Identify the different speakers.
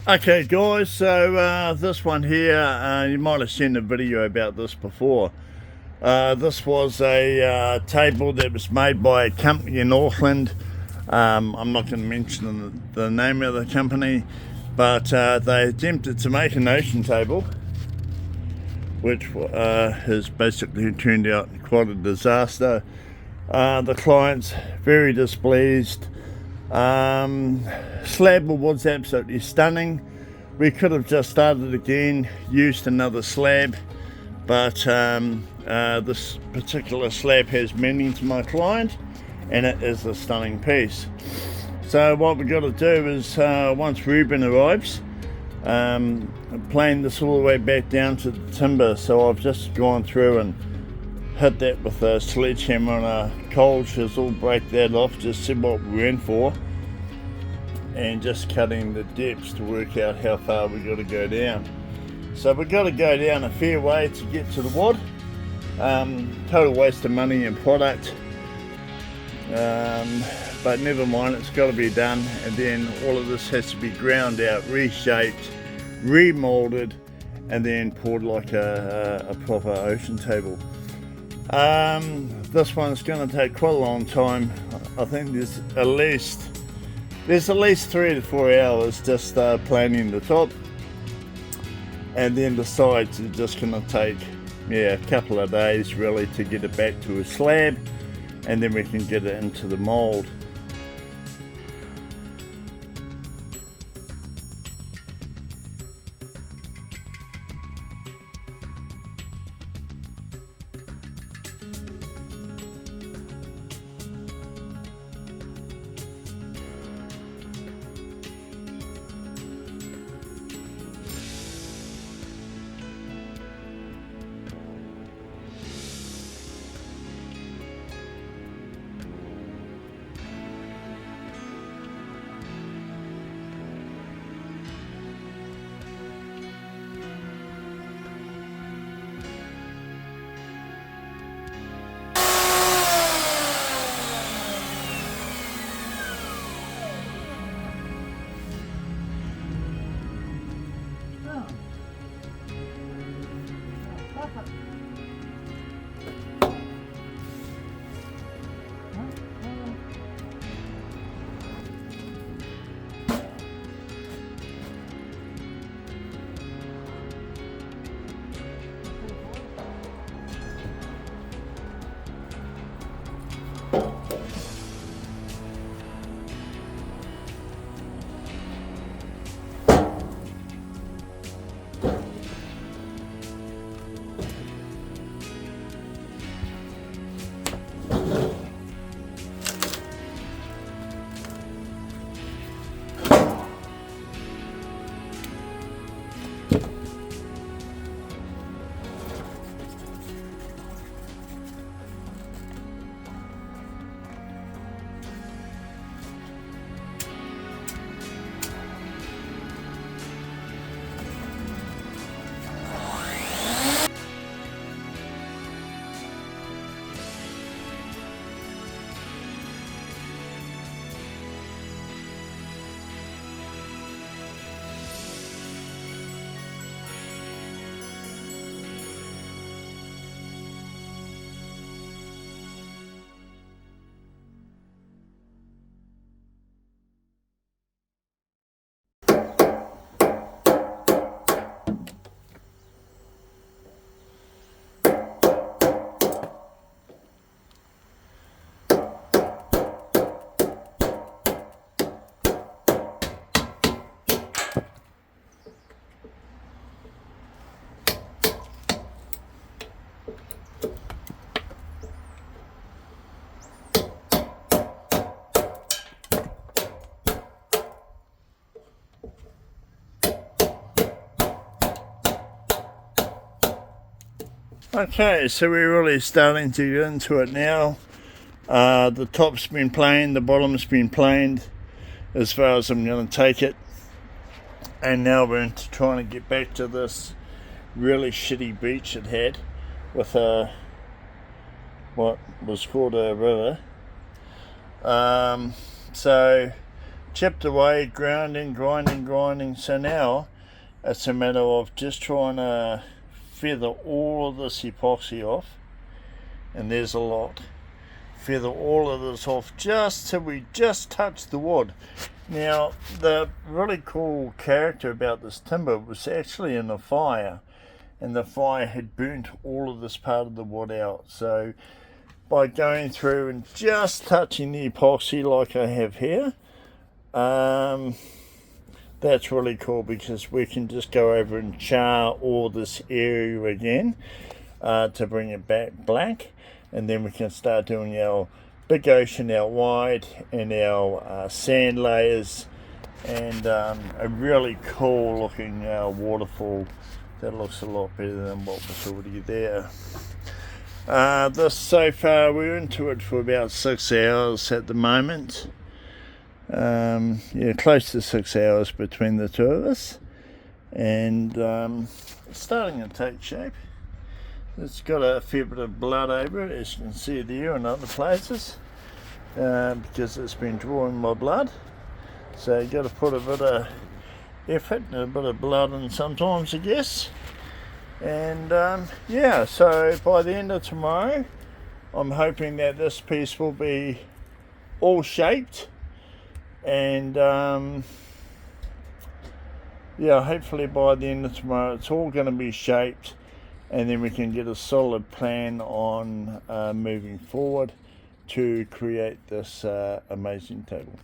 Speaker 1: Okay guys, so this one here, you might have seen a video about this before. This was a table that was made by a company in Auckland. I'm not going to mention the name of the company, but they attempted to make an ocean table, which has basically turned out quite a disaster. The client's very displeased. Slab was absolutely stunning. We could have just started again, used another slab, but this particular slab has meaning to my client, and it is a stunning piece. So what we've got to do is, once Reuben arrives, plane this all the way back down to the timber. So I've just gone through and hit that with a sledgehammer and a cold chisel, break that off, just see what we went for, and just cutting the depths to work out how far we got to go down. So we've got to go down a fair way to get to the wood. Total waste of money and product, but never mind, it's got to be done. And then all of this has to be ground out, reshaped, remolded, and then poured like a proper ocean table. This one's going to take quite a long time. I think there's at least 3 to 4 hours just planing the top, and then the sides are just going to take a couple of days really to get it back to a slab, and then we can get it into the mold. Okay, so we're really starting to get into it now. The top's been planed, the bottom's been planed as far as I'm going to take it, and now we're into trying to get back to this really shitty beach it had with a what was called a river. So chipped away, grinding. So now it's a matter of just trying to feather all of this epoxy off, and there's a lot. Feather all of this off just till we just touch the wood. Now, the really cool character about this timber was actually in a fire, and the fire had burnt all of this part of the wood out. So by going through and just touching the epoxy like I have here, that's really cool, because we can just go over and char all this area again to bring it back black, and then we can start doing our big ocean out wide and our sand layers, and a really cool looking waterfall that looks a lot better than what was already there. This so far, we're into it for about 6 hours at the moment. Yeah, close to 6 hours between the two of us, and it's starting to take shape. It's got a fair bit of blood over it, as you can see there, and other places, because it's been drawing my blood. So you've got to put a bit of effort and a bit of blood in sometimes, I guess. And yeah, so by the end of tomorrow, I'm hoping that this piece will be all shaped, and yeah, hopefully by the end of tomorrow it's all going to be shaped, and then we can get a solid plan on moving forward to create this amazing table.